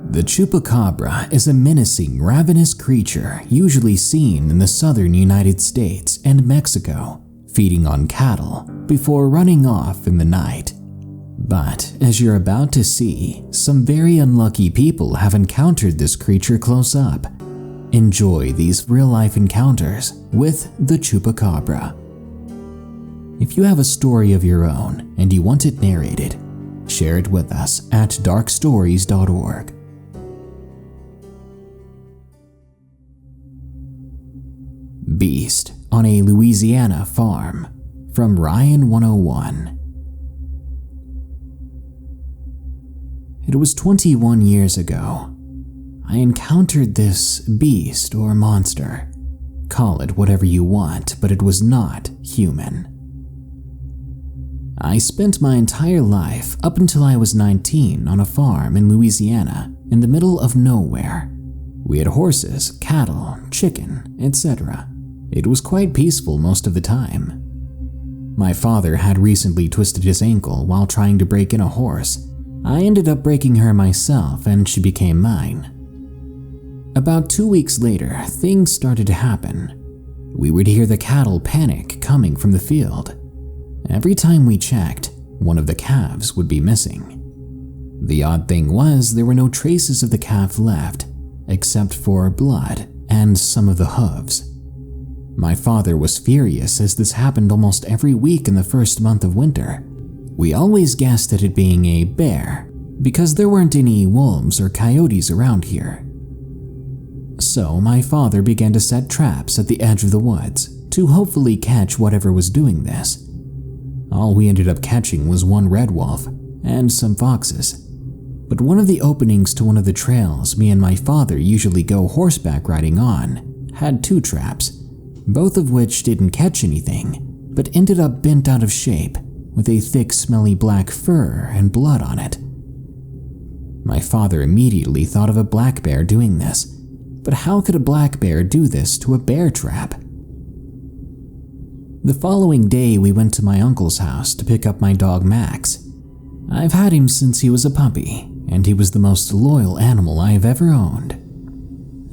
The Chupacabra is a menacing, ravenous creature usually seen in the southern United States and Mexico, feeding on cattle before running off in the night. But as you're about to see, some very unlucky people have encountered this creature close up. Enjoy these real-life encounters with the Chupacabra. If you have a story of your own and you want it narrated, share it with us at darkstories.org. Beast on a Louisiana farm, from Ryan 101. It was 21 years ago. I encountered this beast or monster. Call it whatever you want, but it was not human. I spent my entire life up until I was 19 on a farm in Louisiana in the middle of nowhere. We had horses, cattle, chicken, etc. It was quite peaceful most of the time. My father had recently twisted his ankle while trying to break in a horse. I ended up breaking her myself and she became mine. About 2 weeks later, things started to happen. We would hear the cattle panic coming from the field. Every time we checked, one of the calves would be missing. The odd thing was there were no traces of the calf left, except for blood and some of the hooves. My father was furious as this happened almost every week in the first month of winter. We always guessed at it being a bear, because there weren't any wolves or coyotes around here. So my father began to set traps at the edge of the woods to hopefully catch whatever was doing this. All we ended up catching was one red wolf and some foxes. But one of the openings to one of the trails me and my father usually go horseback riding on had 2 traps, both of which didn't catch anything, but ended up bent out of shape with a thick, smelly black fur and blood on it. My father immediately thought of a black bear doing this, but how could a black bear do this to a bear trap? The following day, we went to my uncle's house to pick up my dog Max. I've had him since he was a puppy, and he was the most loyal animal I have ever owned.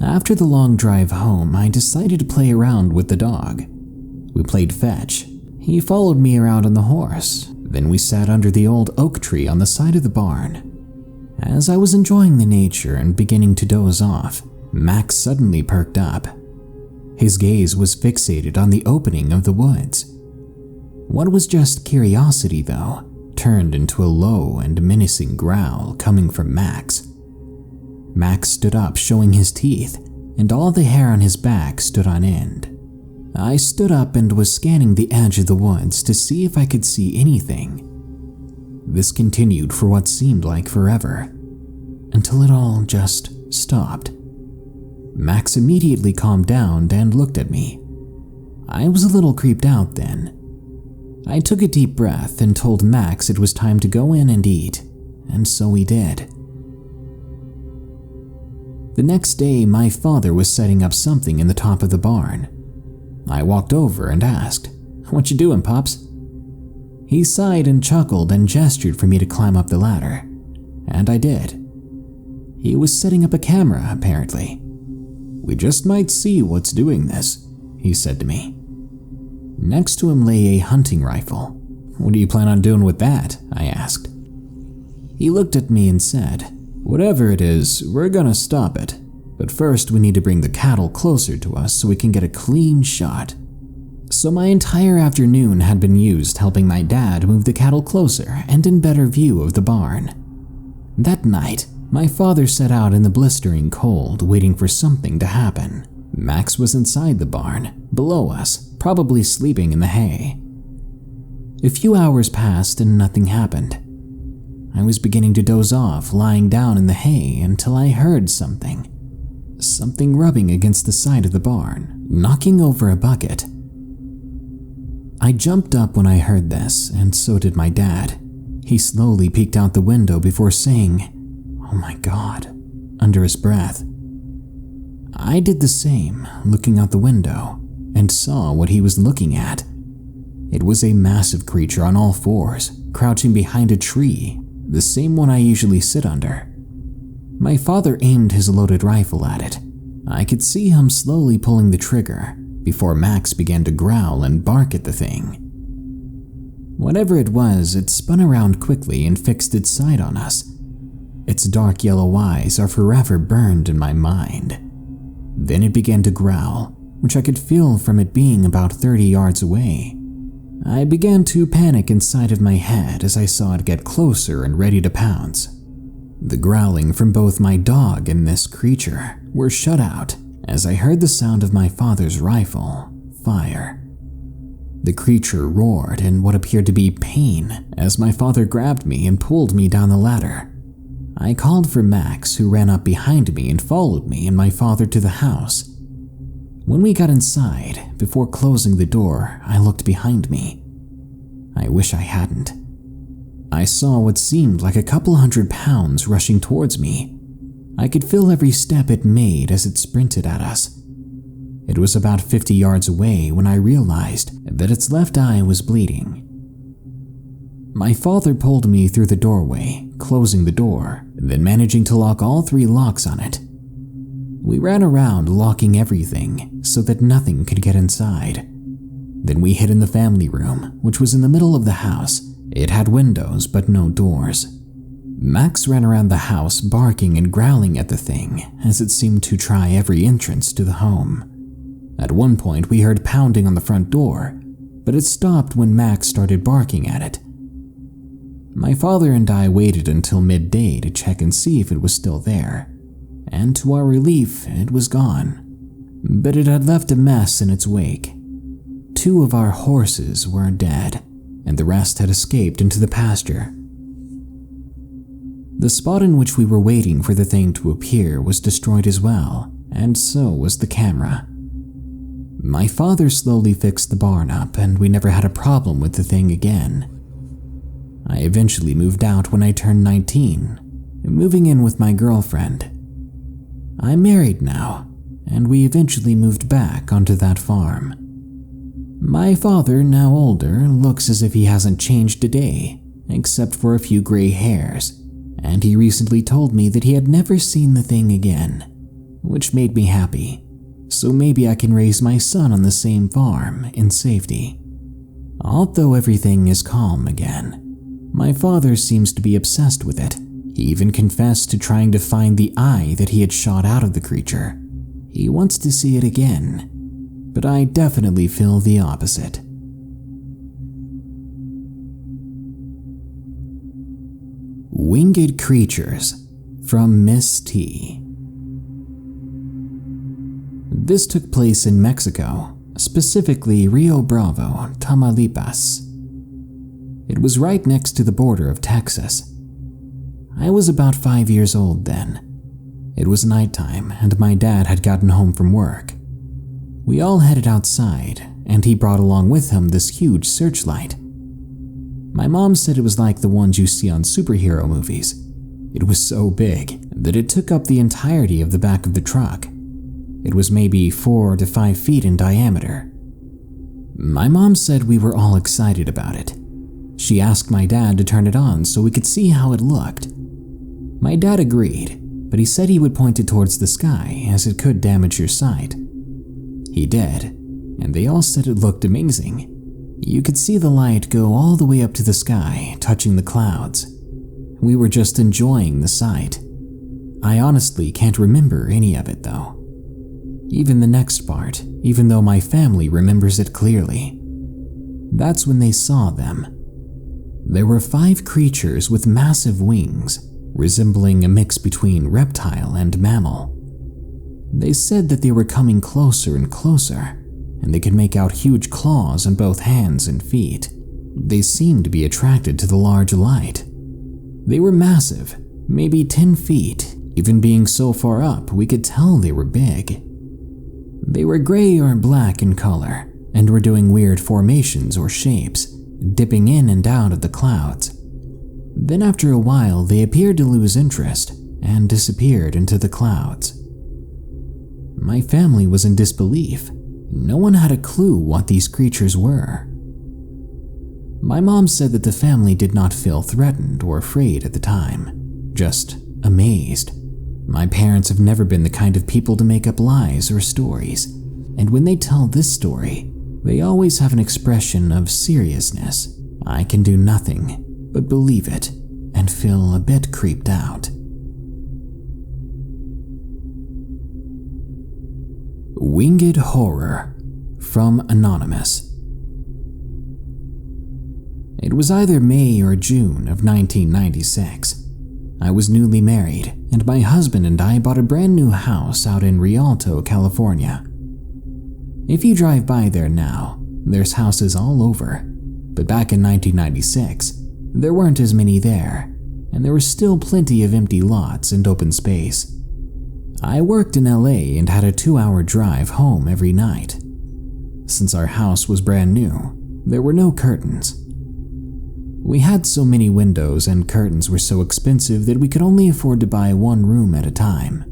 After the long drive home, I decided to play around with the dog. We played fetch. He followed me around on the horse. Then we sat under the old oak tree on the side of the barn. As I was enjoying the nature and beginning to doze off, Max suddenly perked up. His gaze was fixated on the opening of the woods. What was just curiosity, though, turned into a low and menacing growl coming from Max. Max stood up, showing his teeth, and all the hair on his back stood on end. I stood up and was scanning the edge of the woods to see if I could see anything. This continued for what seemed like forever, until it all just stopped. Max immediately calmed down and looked at me. I was a little creeped out then. I took a deep breath and told Max it was time to go in and eat, and so we did. The next day, my father was setting up something in the top of the barn. I walked over and asked, "What you doing, Pops?" He sighed and chuckled and gestured for me to climb up the ladder, and I did. He was setting up a camera, apparently. "We just might see what's doing this," he said to me. Next to him lay a hunting rifle. "What do you plan on doing with that?" I asked. He looked at me and said, "Whatever it is, we're gonna stop it. But first we need to bring the cattle closer to us so we can get a clean shot." So my entire afternoon had been used helping my dad move the cattle closer and in better view of the barn. That night, my father set out in the blistering cold, waiting for something to happen. Max was inside the barn, below us, probably sleeping in the hay. A few hours passed and nothing happened. I was beginning to doze off, lying down in the hay until I heard something rubbing against the side of the barn, knocking over a bucket. I jumped up when I heard this, and so did my dad. He slowly peeked out the window before saying, "Oh my God," under his breath. I did the same, looking out the window, and saw what he was looking at. It was a massive creature on all fours, crouching behind a tree, the same one I usually sit under. My father aimed his loaded rifle at it. I could see him slowly pulling the trigger before Max began to growl and bark at the thing. Whatever it was, it spun around quickly and fixed its sight on us. Its dark yellow eyes are forever burned in my mind. Then it began to growl, which I could feel from it being about 30 yards away. I began to panic inside of my head as I saw it get closer and ready to pounce. The growling from both my dog and this creature were shut out as I heard the sound of my father's rifle fire. The creature roared in what appeared to be pain as my father grabbed me and pulled me down the ladder. I called for Max, who ran up behind me and followed me and my father to the house. When we got inside, before closing the door, I looked behind me. I wish I hadn't. I saw what seemed like a couple 100 pounds rushing towards me. I could feel every step it made as it sprinted at us. It was about 50 yards away when I realized that its left eye was bleeding. My father pulled me through the doorway, closing the door, then managing to lock all 3 locks on it. We ran around locking everything so that nothing could get inside. Then we hid in the family room, which was in the middle of the house. It had windows but no doors. Max ran around the house barking and growling at the thing as it seemed to try every entrance to the home. At one point we heard pounding on the front door, but it stopped when Max started barking at it. My father and I waited until midday to check and see if it was still there, and to our relief, it was gone. But it had left a mess in its wake. 2 of our horses were dead, and the rest had escaped into the pasture. The spot in which we were waiting for the thing to appear was destroyed as well, and so was the camera. My father slowly fixed the barn up, and we never had a problem with the thing again. I eventually moved out when I turned 19, moving in with my girlfriend. I'm married now, and we eventually moved back onto that farm. My father, now older, looks as if he hasn't changed a day, except for a few gray hairs, and he recently told me that he had never seen the thing again, which made me happy, so maybe I can raise my son on the same farm in safety. Although everything is calm again, my father seems to be obsessed with it. He even confessed to trying to find the eye that he had shot out of the creature. He wants to see it again, but I definitely feel the opposite. Winged Creatures from MISST. This took place in Mexico, specifically Rio Bravo, Tamaulipas. It was right next to the border of Texas. I was about 5 years old then. It was nighttime and my dad had gotten home from work. We all headed outside and he brought along with him this huge searchlight. My mom said it was like the ones you see on superhero movies. It was so big that it took up the entirety of the back of the truck. It was maybe 4 to 5 feet in diameter. My mom said we were all excited about it. She asked my dad to turn it on so we could see how it looked. My dad agreed, but he said he would point it towards the sky as it could damage your sight. He did, and they all said it looked amazing. You could see the light go all the way up to the sky, touching the clouds. We were just enjoying the sight. I honestly can't remember any of it though. Even the next part, even though my family remembers it clearly. That's when they saw them. There were 5 creatures with massive wings, resembling a mix between reptile and mammal. They said that they were coming closer and closer, and they could make out huge claws on both hands and feet. They seemed to be attracted to the large light. They were massive, maybe 10 feet, even being so far up we could tell they were big. They were gray or black in color, and were doing weird formations or shapes, dipping in and out of the clouds. Then after a while they appeared to lose interest and disappeared into the clouds. My family was in disbelief. No one had a clue what these creatures were. My mom said that the family did not feel threatened or afraid at the time, just amazed. My parents have never been the kind of people to make up lies or stories, and when they tell this story, they always have an expression of seriousness. I can do nothing but believe it and feel a bit creeped out. Winged Horror from Anonymous. It was either May or June of 1996. I was newly married, and my husband and I bought a brand new house out in Rialto, California. If you drive by there now, there's houses all over, but back in 1996, there weren't as many there, and there was still plenty of empty lots and open space. I worked in LA and had a 2-hour drive home every night. Since our house was brand new, there were no curtains. We had so many windows and curtains were so expensive that we could only afford to buy one room at a time.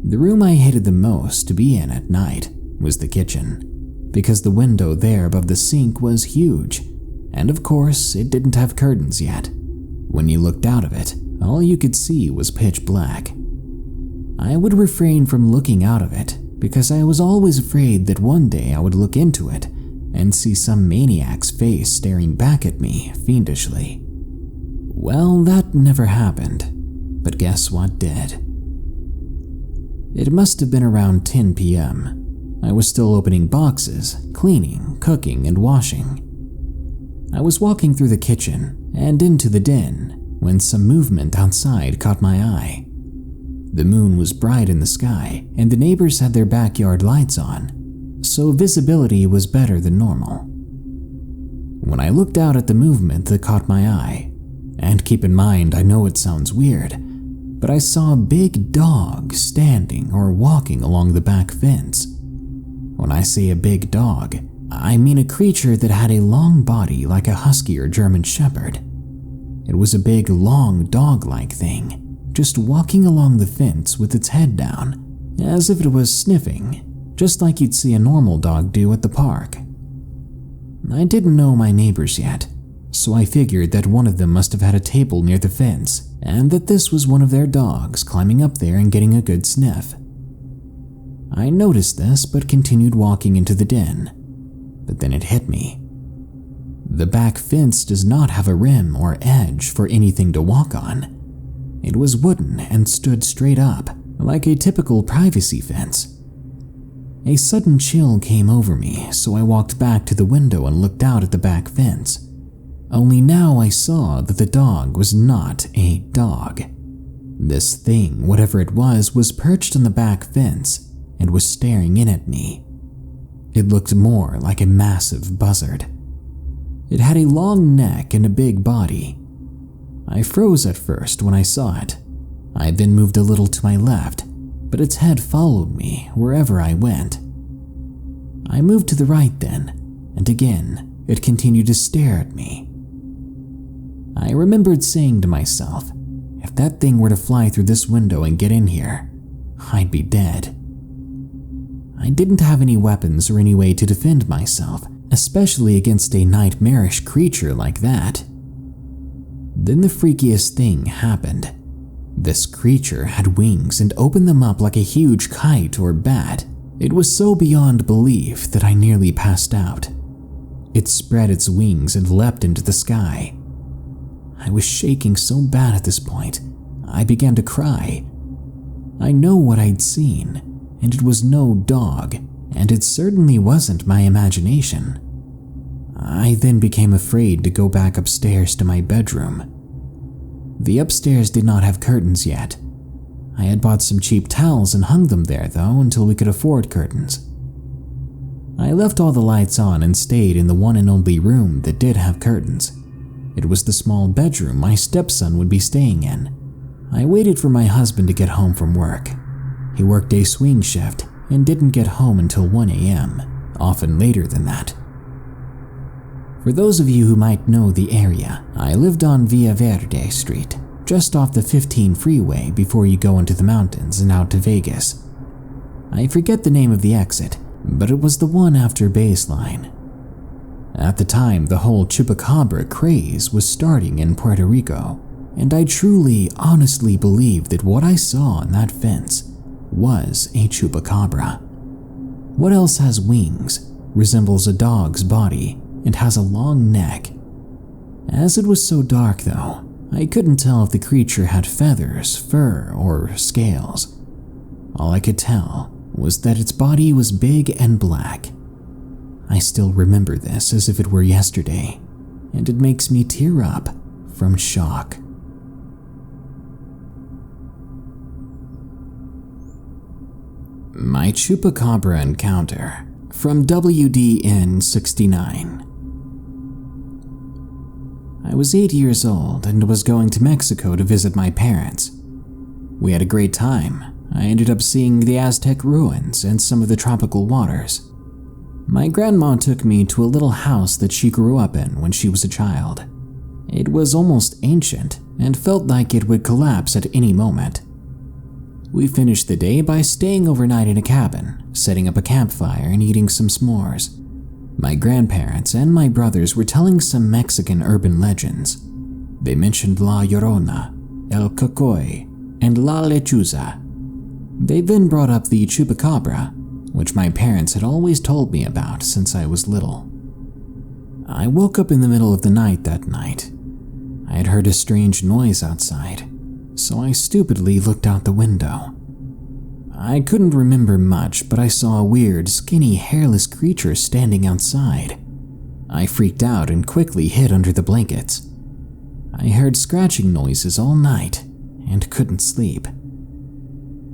The room I hated the most to be in at night was the kitchen, because the window there above the sink was huge, and of course it didn't have curtains yet. When you looked out of it, all you could see was pitch black. I would refrain from looking out of it because I was always afraid that one day I would look into it and see some maniac's face staring back at me fiendishly. Well, that never happened, but guess what did? It must have been around 10 p.m. I was still opening boxes, cleaning, cooking, and washing. I was walking through the kitchen and into the den when some movement outside caught my eye. The moon was bright in the sky, and the neighbors had their backyard lights on, so visibility was better than normal. When I looked out at the movement that caught my eye, and keep in mind I know it sounds weird, but I saw a big dog standing or walking along the back fence. When I say a big dog, I mean a creature that had a long body like a husky or German shepherd. It was a big, long dog-like thing, just walking along the fence with its head down, as if it was sniffing, just like you'd see a normal dog do at the park. I didn't know my neighbors yet, so I figured that one of them must have had a table near the fence, and that this was one of their dogs climbing up there and getting a good sniff. I noticed this but continued walking into the den, but then it hit me. The back fence does not have a rim or edge for anything to walk on. It was wooden and stood straight up, like a typical privacy fence. A sudden chill came over me, so I walked back to the window and looked out at the back fence. Only now I saw that the dog was not a dog. This thing, whatever it was perched on the back fence and was staring in at me. It looked more like a massive buzzard. It had a long neck and a big body. I froze at first when I saw it. I then moved a little to my left, but its head followed me wherever I went. I moved to the right then, and again, it continued to stare at me. I remembered saying to myself, if that thing were to fly through this window and get in here, I'd be dead. I didn't have any weapons or any way to defend myself, especially against a nightmarish creature like that. Then the freakiest thing happened. This creature had wings and opened them up like a huge kite or bat. It was so beyond belief that I nearly passed out. It spread its wings and leapt into the sky. I was shaking so bad at this point, I began to cry. I know what I'd seen, and it was no dog, and it certainly wasn't my imagination. I then became afraid to go back upstairs to my bedroom. The upstairs did not have curtains yet. I had bought some cheap towels and hung them there though until we could afford curtains. I left all the lights on and stayed in the one and only room that did have curtains. It was the small bedroom my stepson would be staying in. I waited for my husband to get home from work. He worked a swing shift and didn't get home until 1 a.m., often later than that. For those of you who might know the area, I lived on Via Verde Street, just off the 15 freeway before you go into the mountains and out to Vegas. I forget the name of the exit, but it was the one after Baseline. At the time, the whole Chupacabra craze was starting in Puerto Rico, and I truly, honestly believed that what I saw on that fence was a chupacabra. What else has wings, resembles a dog's body, and has a long neck? As it was so dark though, I couldn't tell if the creature had feathers, fur, or scales. All I could tell was that its body was big and black. I still remember this as if it were yesterday, and it makes me tear up from shock. My Chupacabra encounter from WDN 69. I was 8 years old and was going to Mexico to visit my parents. We had a great time. I ended up seeing the Aztec ruins and some of the tropical waters. My grandma took me to a little house that she grew up in when she was a child. It was almost ancient and felt like it would collapse at any moment. We finished the day by staying overnight in a cabin, setting up a campfire and eating some s'mores. My grandparents and my brothers were telling some Mexican urban legends. They mentioned La Llorona, El Cocoy, and La Lechuza. They then brought up the Chupacabra, which my parents had always told me about since I was little. I woke up in the middle of the night that night. I had heard a strange noise outside, so I stupidly looked out the window. I couldn't remember much, but I saw a weird, skinny, hairless creature standing outside. I freaked out and quickly hid under the blankets. I heard scratching noises all night and couldn't sleep.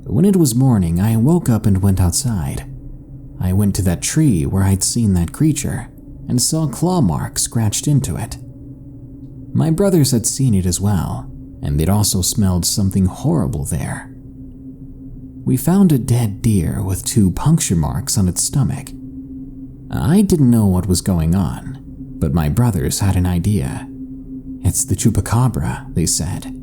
When it was morning, I woke up and went outside. I went to that tree where I'd seen that creature and saw claw marks scratched into it. My brothers had seen it as well, and they'd also smelled something horrible there. We found a dead deer with 2 puncture marks on its stomach. I didn't know what was going on, but my brothers had an idea. "It's the Chupacabra," they said.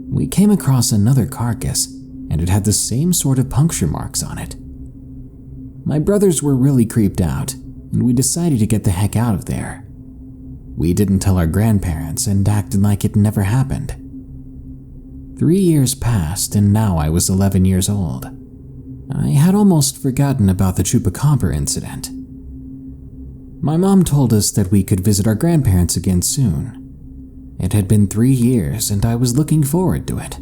We came across another carcass, and it had the same sort of puncture marks on it. My brothers were really creeped out, and we decided to get the heck out of there. We didn't tell our grandparents and acted like it never happened. 3 years passed, and now I was 11 years old. I had almost forgotten about the Chupacabra incident. My mom told us that we could visit our grandparents again soon. It had been 3 years, and I was looking forward to it.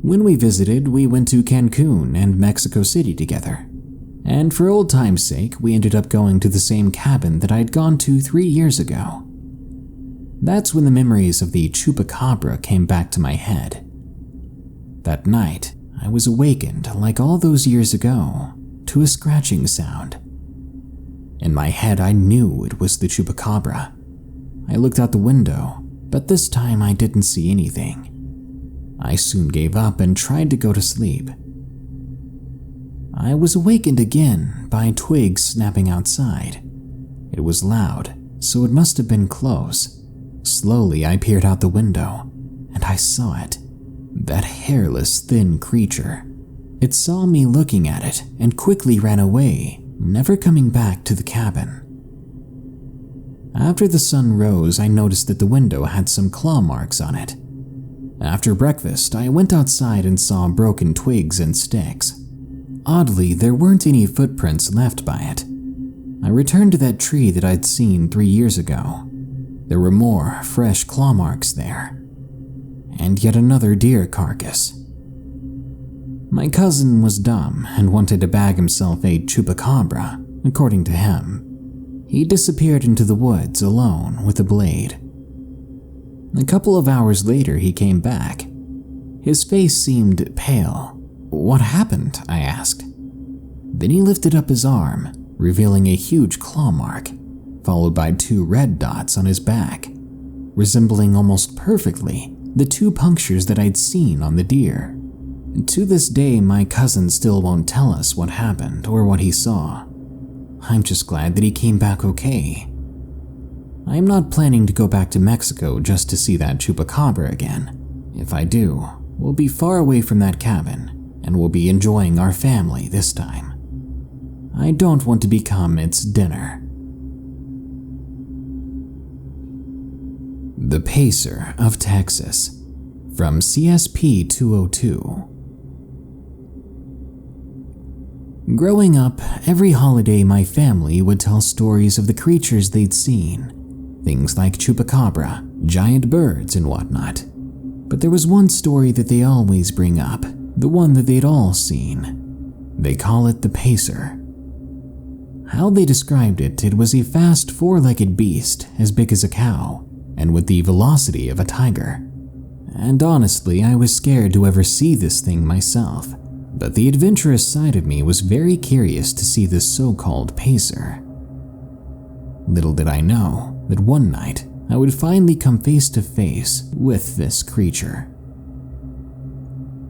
When we visited, we went to Cancun and Mexico City together. And for old time's sake, we ended up going to the same cabin that I'd gone to 3 years ago. That's when the memories of the Chupacabra came back to my head. That night, I was awakened, like all those years ago, to a scratching sound. In my head, I knew it was the Chupacabra. I looked out the window, but this time I didn't see anything. I soon gave up and tried to go to sleep. I was awakened again by twigs snapping outside. It was loud, so it must have been close. Slowly, I peered out the window, and I saw it. That hairless, thin creature. It saw me looking at it and quickly ran away, never coming back to the cabin. After the sun rose, I noticed that the window had some claw marks on it. After breakfast, I went outside and saw broken twigs and sticks. Oddly, there weren't any footprints left by it. I returned to that tree that I'd seen 3 years ago. There were more fresh claw marks there. And yet another deer carcass. My cousin was dumb and wanted to bag himself a Chupacabra, according to him. He disappeared into the woods alone with a blade. A couple of hours later, he came back. His face seemed pale. "What happened?" I asked. Then he lifted up his arm, revealing a huge claw mark, followed by 2 red dots on his back, resembling almost perfectly the 2 punctures that I'd seen on the deer. To this day, my cousin still won't tell us what happened or what he saw. I'm just glad that he came back okay. I'm not planning to go back to Mexico just to see that Chupacabra again. If I do, we'll be far away from that cabin, and we'll be enjoying our family this time. I don't want to become its dinner. The Pacer of Texas, from CSP 202. Growing up, every holiday my family would tell stories of the creatures they'd seen. Things like Chupacabra, giant birds, and whatnot. But there was one story that they always bring up, the one that they'd all seen. They call it the Pacer. How they described it, it was a fast four-legged beast as big as a cow, and with the velocity of a tiger. And honestly, I was scared to ever see this thing myself, but the adventurous side of me was very curious to see this so-called Pacer. Little did I know that one night I would finally come face to face with this creature.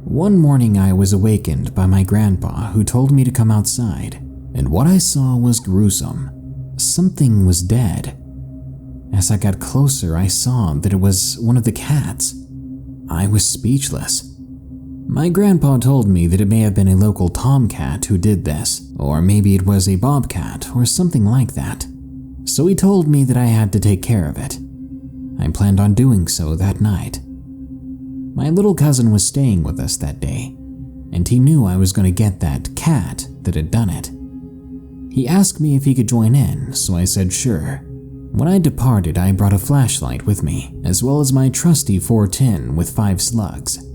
One morning I was awakened by my grandpa, who told me to come outside, and what I saw was gruesome. Something was dead. As I got closer, I saw that it was one of the cats. I was speechless. My grandpa told me that it may have been a local tomcat who did this, or maybe it was a bobcat or something like that. So he told me that I had to take care of it. I planned on doing so that night. My little cousin was staying with us that day, and he knew I was going to get that cat that had done it. He asked me if he could join in, so I said sure. When I departed, I brought a flashlight with me, as well as my trusty 410 with 5 slugs.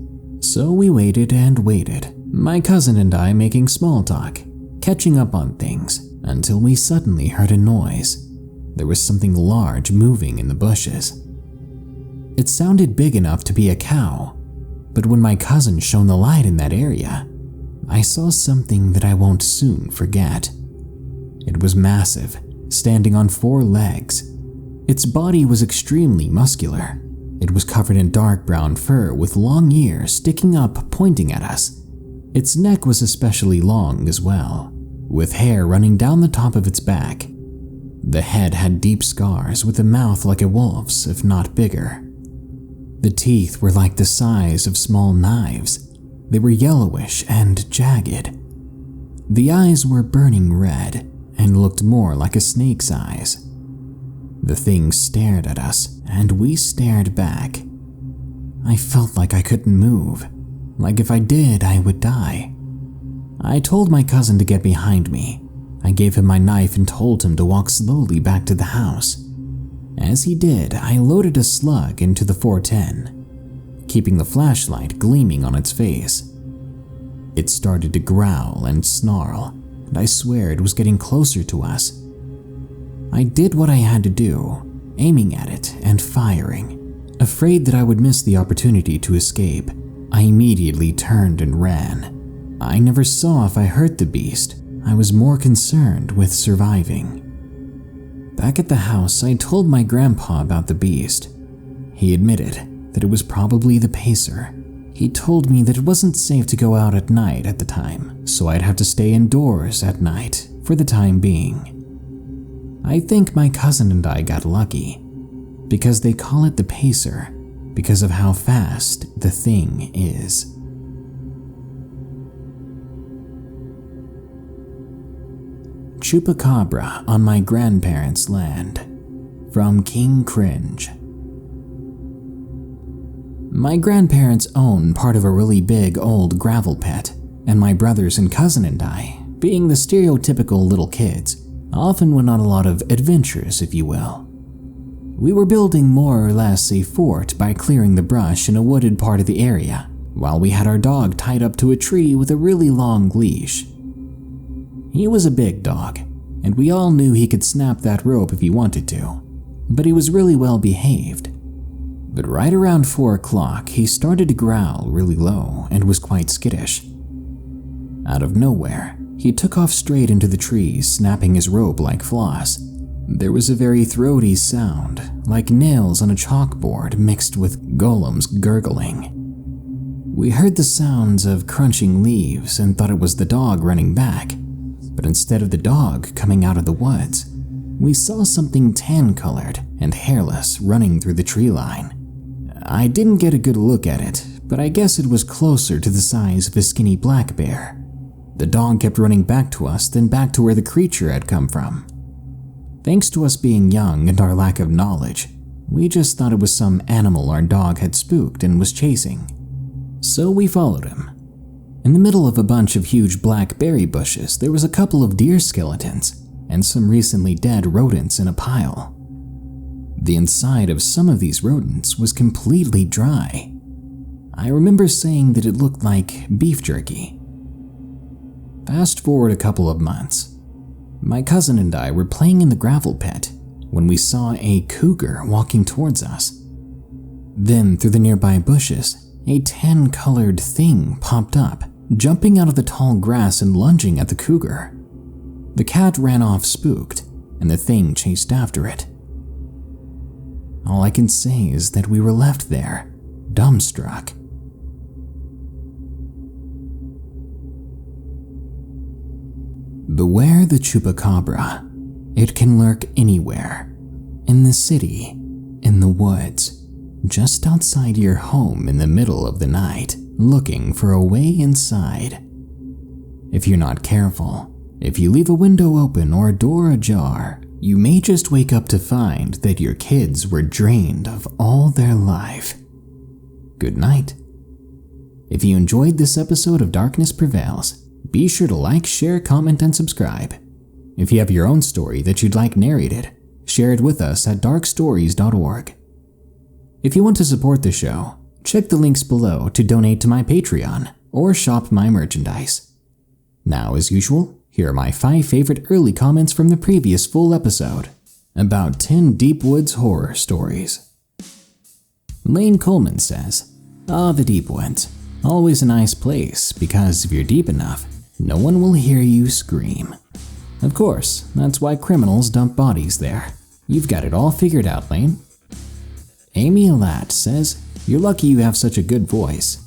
So we waited and waited, my cousin and I making small talk, catching up on things, until we suddenly heard a noise. There was something large moving in the bushes. It sounded big enough to be a cow, but when my cousin shone the light in that area, I saw something that I won't soon forget. It was massive, standing on 4 legs. Its body was extremely muscular. It was covered in dark brown fur with long ears sticking up, pointing at us. Its neck was especially long as well, with hair running down the top of its back. The head had deep scars with a mouth like a wolf's, if not bigger. The teeth were like the size of small knives. They were yellowish and jagged. The eyes were burning red and looked more like a snake's eyes. The thing stared at us, and we stared back. I felt like I couldn't move, like if I did, I would die. I told my cousin to get behind me. I gave him my knife and told him to walk slowly back to the house. As he did, I loaded a slug into the 410, keeping the flashlight gleaming on its face. It started to growl and snarl, and I swear it was getting closer to us. I did what I had to do, aiming at it and firing. Afraid that I would miss the opportunity to escape, I immediately turned and ran. I never saw if I hurt the beast. I was more concerned with surviving. Back at the house, I told my grandpa about the beast. He admitted that it was probably the Pacer. He told me that it wasn't safe to go out at night at the time, so I'd have to stay indoors at night for the time being. I think my cousin and I got lucky, because they call it the Pacer because of how fast the thing is. Chupacabra on my grandparents' land, from KINGCRINGE. My grandparents own part of a really big old gravel pit, and my brothers and cousin and I, being the stereotypical little kids, often went on a lot of adventures, if you will. We were building more or less a fort by clearing the brush in a wooded part of the area, while we had our dog tied up to a tree with a really long leash. He was a big dog, and we all knew he could snap that rope if he wanted to, but he was really well behaved. But right around 4 o'clock, he started to growl really low and was quite skittish. Out of nowhere, he took off straight into the trees, snapping his rope like floss. There was a very throaty sound, like nails on a chalkboard mixed with golems gurgling. We heard the sounds of crunching leaves and thought it was the dog running back, but instead of the dog coming out of the woods, we saw something tan-colored and hairless running through the tree line. I didn't get a good look at it, but I guess it was closer to the size of a skinny black bear. The dog kept running back to us, then back to where the creature had come from. Thanks to us being young and our lack of knowledge, We just thought it was some animal our dog had spooked and was chasing. So we followed him. In the middle of a bunch of huge blackberry bushes, there was a couple of deer skeletons and some recently dead rodents in a pile. The inside of some of these rodents was completely dry. I remember saying that it looked like beef jerky. Fast forward a couple of months. My cousin and I were playing in the gravel pit when we saw a cougar walking towards us. Then, through the nearby bushes, a tan-colored thing popped up, jumping out of the tall grass and lunging at the cougar. The cat ran off spooked, and the thing chased after it. All I can say is that we were left there, dumbstruck. Beware the Chupacabra. It can lurk anywhere. In the city, in the woods, just outside your home in the middle of the night, looking for a way inside. If you're not careful, if you leave a window open or a door ajar, you may just wake up to find that your kids were drained of all their life. Good night. If you enjoyed this episode of Darkness Prevails, be sure to like, share, comment, and subscribe. If you have your own story that you'd like narrated, share it with us at darkstories.org. If you want to support the show, check the links below to donate to my Patreon or shop my merchandise. Now, as usual, here are my 5 favorite early comments from the previous full episode about 10 Deep Woods horror stories. Lane Coleman says, the Deep Woods. Always a nice place because if you're deep enough, no one will hear you scream. Of course, that's why criminals dump bodies there. You've got it all figured out, Lane. Amy Alat says, you're lucky you have such a good voice.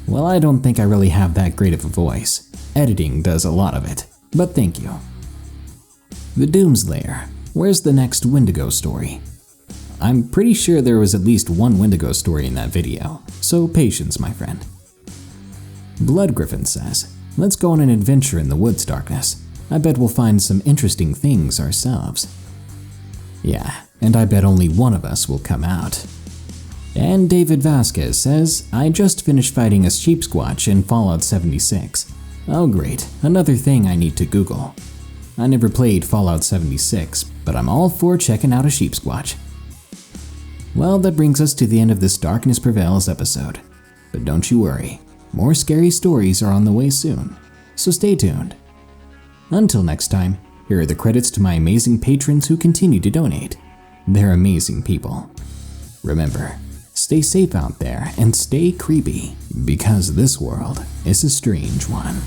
Well, I don't think I really have that great of a voice. Editing does a lot of it, but thank you. The Doomslayer, where's the next Wendigo story? I'm pretty sure there was at least one Wendigo story in that video, so patience, my friend. Blood Griffin says, let's go on an adventure in the woods, Darkness. I bet we'll find some interesting things ourselves. Yeah, and I bet only one of us will come out. And David Vasquez says, I just finished fighting a sheep squatch in Fallout 76. Oh great, another thing I need to Google. I never played Fallout 76, but I'm all for checking out a sheep squatch. Well, that brings us to the end of this Darkness Prevails episode. But don't you worry, more scary stories are on the way soon, so stay tuned. Until next time, here are the credits to my amazing patrons who continue to donate. They're amazing people. Remember, stay safe out there and stay creepy, because this world is a strange one.